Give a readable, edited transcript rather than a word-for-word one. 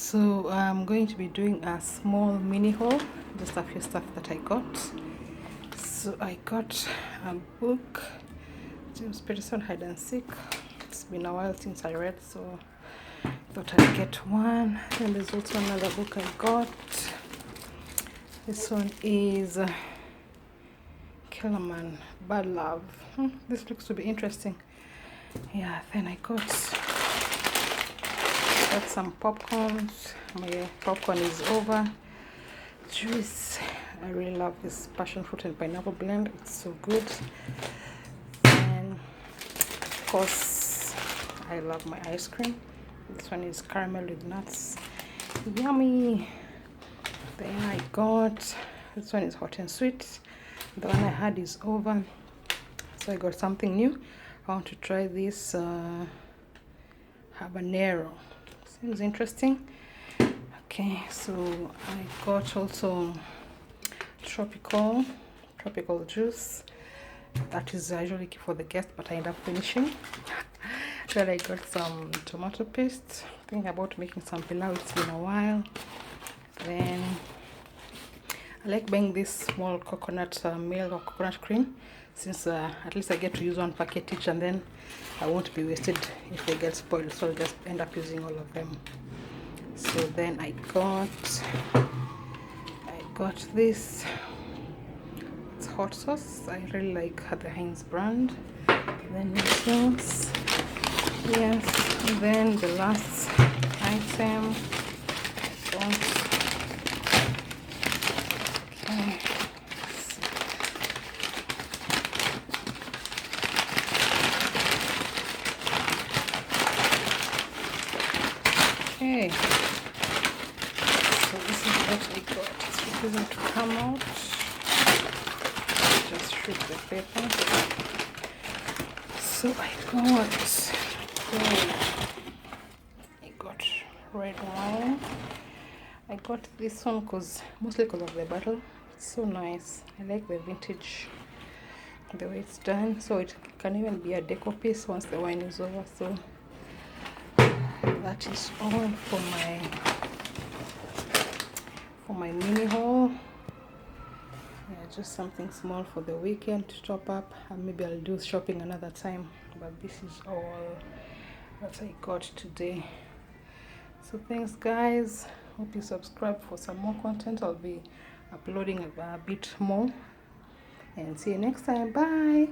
So I'm going to be doing a small mini haul, just a few stuff that I got. So I got a book, James Peterson Hide and Seek. It's been a while since I read, so I thought I'd get one. And there's also another book I got. This one is Killerman, Bad Love. This looks to be interesting. Yeah, then I got some popcorns. My popcorn is over. Juice. I really love this passion fruit and pineapple blend. It's so good. And of course, I love my ice cream. This one is caramel with nuts. Yummy. Then I got, this one is hot and sweet. The one I had is over. So I got something new. I want to try this habanero. Seems interesting. Okay, so I got also tropical juice. That is I usually keep for the guests, but I end up finishing. Then I got some tomato paste. Thinking about making some pilau. It's been a while. Then I like buying this small coconut milk or coconut cream, since at least I get to use one packet each, and then I won't be wasted if they get spoiled, so I'll just end up using all of them. So then I got this. It's hot sauce. I really like the Heinz brand. Then sauce. Yes. And then the last item. Okay. Okay, so this is what I got. It's refusing to come out. Just shrink the paper. So I got red wine. I got this one mostly because of the bottle. It's so nice. I like the vintage, the way it's done. So it can even be a decor piece once the wine is over. So that is all for my mini haul. Yeah, just something small for the weekend to top up, and maybe I'll do shopping another time, but this is all that I got today. So thanks guys, hope you subscribe for some more content. I'll be uploading a bit more, and see you next time. Bye.